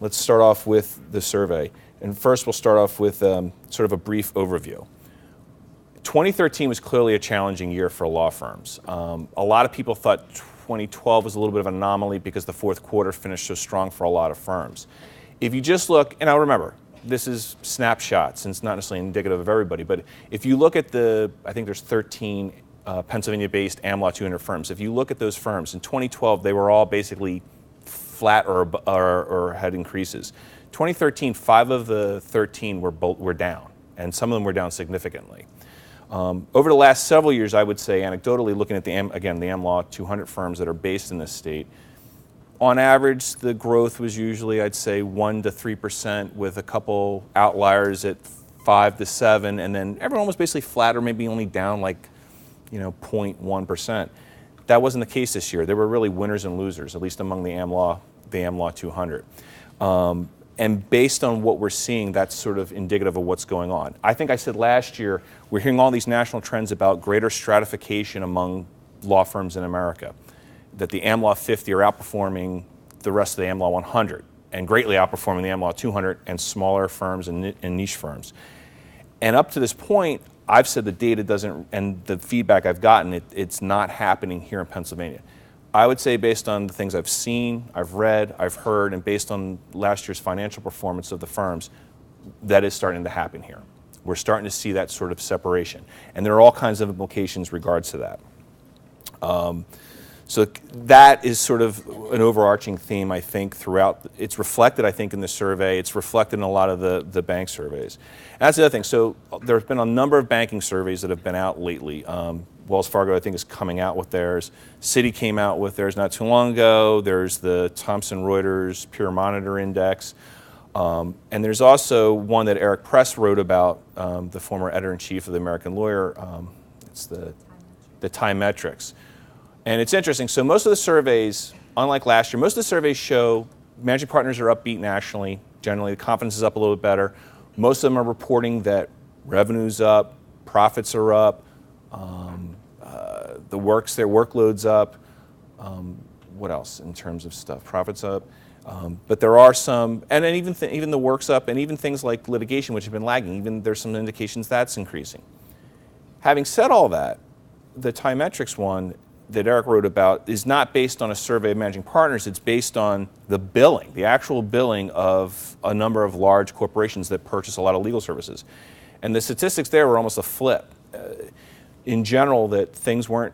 let's start off with the survey. And first we'll start off with sort of a brief overview. 2013 was clearly a challenging year for law firms. A lot of people thought 2012 was a little bit of an anomaly because the fourth quarter finished so strong for a lot of firms. If you just look, and I'll remember, this is snapshots, and it's not necessarily indicative of everybody, but if you look at I think there's 13 Pennsylvania-based Am Law 200 firms. If you look at those firms, in 2012, they were all basically flat or had increases. 2013, 5 of the 13 were down, and some of them were down significantly. Over the last several years, I would say, anecdotally, looking at the Am Law 200 firms that are based in this state, on average, the growth was usually, I'd say, 1 to 3%, with a couple outliers at 5 to 7, and then everyone was basically flat or maybe only down like, 0.1%. That wasn't the case this year. There were really winners and losers, at least among the Am Law 200. And based on what we're seeing, that's sort of indicative of what's going on. I think I said last year, we're hearing all these national trends about greater stratification among law firms in America, that the Am Law 50 are outperforming the rest of the Am Law 100 and greatly outperforming the Am Law 200 and smaller firms and niche firms. And up to this point, I've said the data doesn't, and the feedback I've gotten, it's not happening here in Pennsylvania. I would say based on the things I've seen, I've read, I've heard, and based on last year's financial performance of the firms, that is starting to happen here. We're starting to see that sort of separation. And there are all kinds of implications regards to that. So that is sort of an overarching theme, I think, throughout. It's reflected, I think, in the survey. It's reflected in a lot of the bank surveys. And that's the other thing. So there's been a number of banking surveys that have been out lately. Wells Fargo, I think, is coming out with theirs. Citi came out with theirs not too long ago. There's the Thomson Reuters Peer Monitor Index. And there's also one that Eric Press wrote about, the former editor-in-chief of the American Lawyer. It's the Time Metrics. And it's interesting. So most of the surveys, unlike last year, most of the surveys show managing partners are upbeat nationally. Generally, the confidence is up a little bit better. Most of them are reporting that revenue's up, profits are up, their workload's up. What else in terms of stuff? Profits up. But there are some, and then even the work's up, and even things like litigation, which have been lagging, even there's some indications that's increasing. Having said all that, the Time Metrics one that Eric wrote about is not based on a survey of managing partners. It's based on the billing, the actual billing of a number of large corporations that purchase a lot of legal services. And the statistics there were almost a flip. In general, that things weren't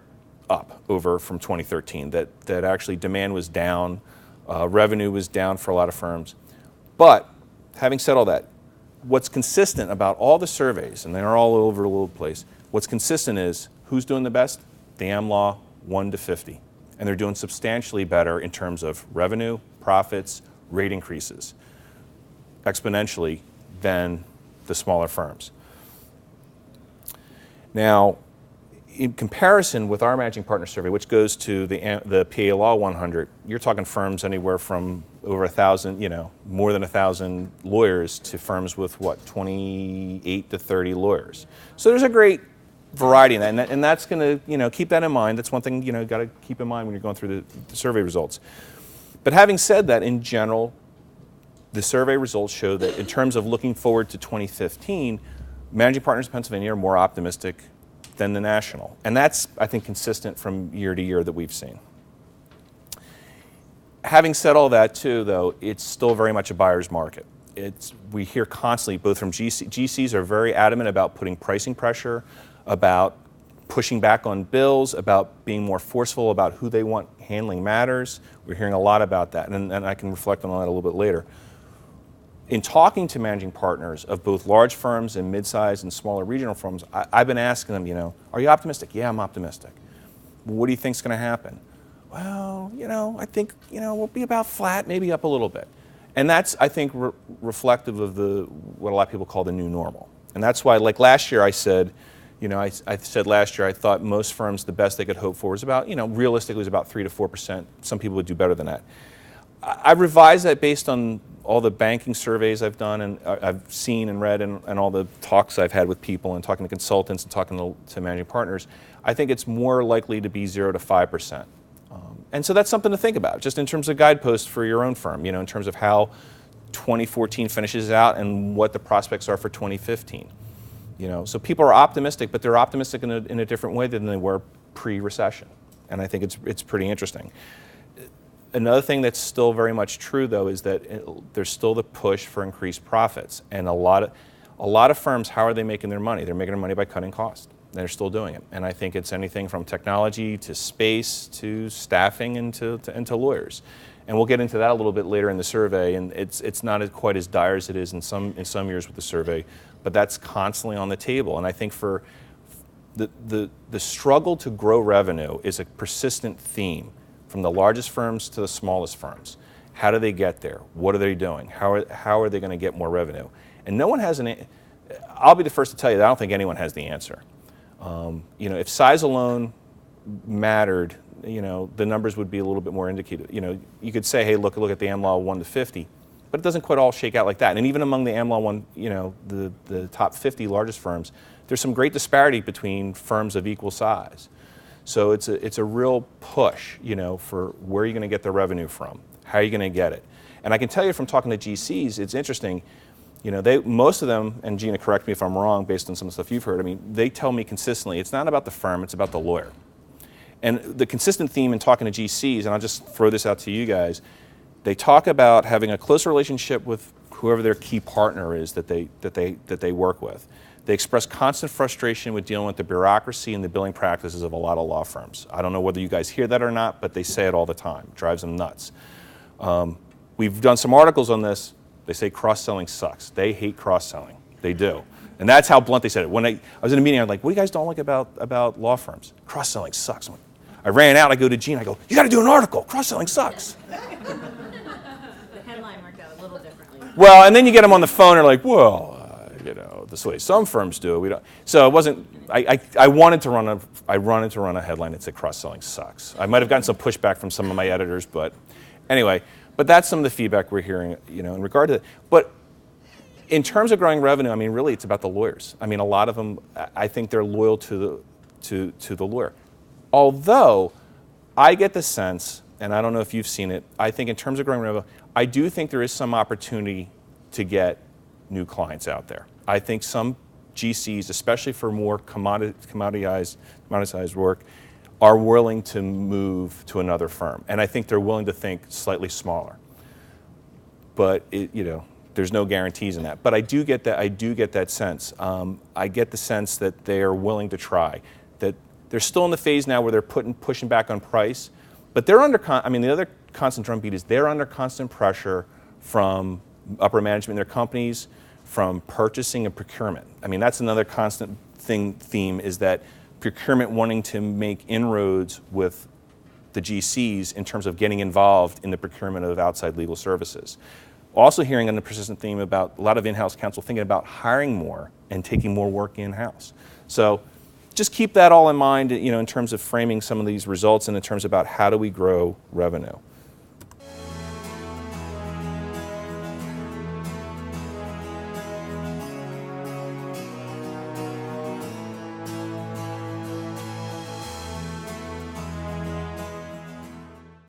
up from 2013, that actually demand was down, revenue was down for a lot of firms. But having said all that, what's consistent about all the surveys, and they're all over the little place, what's consistent is who's doing the best? The Am Law 1 to 50. And they're doing substantially better in terms of revenue, profits, rate increases, exponentially than the smaller firms. Now, in comparison with our managing partner survey, which goes to the PA Law 100, you're talking firms anywhere from over 1,000, more than 1,000 lawyers to firms with 28 to 30 lawyers. So there's a great variety in that, and that's going to, keep that in mind. That's one thing, got to keep in mind when you're going through the survey results. But having said that, in general, the survey results show that in terms of looking forward to 2015, managing partners in Pennsylvania are more optimistic than the national. And that's, I think, consistent from year to year that we've seen. Having said all that, too, though, it's still very much a buyer's market. We hear constantly, both from GCs are very adamant about putting pricing pressure, about pushing back on bills, about being more forceful about who they want handling matters. We're hearing a lot about that, and I can reflect on that a little bit later. In talking to managing partners of both large firms and mid-sized and smaller regional firms, I've been asking them, are you optimistic? Yeah, I'm optimistic. What do you think's going to happen? Well, I think, we'll be about flat, maybe up a little bit. And that's, I think, reflective of what a lot of people call the new normal. And that's why, like last year, I said, I said last year I thought most firms, the best they could hope for was about, realistically was about 3 to 4%. Some people would do better than that. I revised that based on all the banking surveys I've done and I've seen and read and all the talks I've had with people and talking to consultants and talking to managing partners. I think it's more likely to be 0 to 5%. And so that's something to think about, just in terms of guideposts for your own firm, in terms of how 2014 finishes out and what the prospects are for 2015. So people are optimistic, but they're optimistic in a different way than they were pre-recession, and I think it's pretty interesting. Another thing that's still very much true, though, is that there's still the push for increased profits, and a lot of firms, how are they making their money? They're making their money by cutting costs. They're still doing it, and I think it's anything from technology to space to staffing and to lawyers. And we'll get into that a little bit later in the survey, and it's not quite as dire as it is in some years with the survey, but that's constantly on the table. And I think for the struggle to grow revenue is a persistent theme from the largest firms to the smallest firms. How do they get there? What are they doing? How are they going to get more revenue? And no one has I'll be the first to tell you that I don't think anyone has the answer. If size alone mattered, the numbers would be a little bit more indicative. You could say, hey, look at the AmLaw 1 to 50, but it doesn't quite all shake out like that. And even among the AmLaw 1, the top 50 largest firms, there's some great disparity between firms of equal size. So it's a real push, for where you're going to get the revenue from, how are you going to get it. And I can tell you from talking to GCs, it's interesting. Most of them, and Gina, correct me if I'm wrong based on some of the stuff you've heard, they tell me consistently, it's not about the firm, it's about the lawyer. And the consistent theme in talking to GCs, and I'll just throw this out to you guys, they talk about having a closer relationship with whoever their key partner is that they work with. They express constant frustration with dealing with the bureaucracy and the billing practices of a lot of law firms. I don't know whether you guys hear that or not, but they say it all the time. It drives them nuts. We've done some articles on this. They say cross-selling sucks. They hate cross-selling. They do. And that's how blunt they said it. When I was in a meeting, I'm like, what do you guys don't like about law firms? Cross-selling sucks. I ran out, I go to Gene, I go, you got to do an article. Cross-selling sucks. The headline worked out a little differently. Well, and then you get them on the phone and they're like, well, this way some firms do it. We don't. So it wasn't. I wanted to run a headline that said cross-selling sucks. I might have gotten some pushback from some of my editors, but anyway. But that's some of the feedback we're hearing, in regard to it. But in terms of growing revenue, really it's about the lawyers. A lot of them, I think they're loyal to the lawyer. Although I get the sense, and I don't know if you've seen it, I think in terms of growing revenue, I do think there is some opportunity to get new clients out there. I think some GCs, especially for more commoditized work, are willing to move to another firm. And I think they're willing to think slightly smaller. But there's no guarantees in that. But I do get that sense. I get the sense that they are willing to try. That they're still in the phase now where they're pushing back on price. But they're under, the other constant drumbeat is they're under constant pressure from upper management in their companies, from purchasing and procurement. That's another constant theme is that procurement wanting to make inroads with the GCs in terms of getting involved in the procurement of outside legal services. Also hearing on the persistent theme about a lot of in-house counsel thinking about hiring more and taking more work in-house. So just keep that all in mind, in terms of framing some of these results and in terms about how do we grow revenue.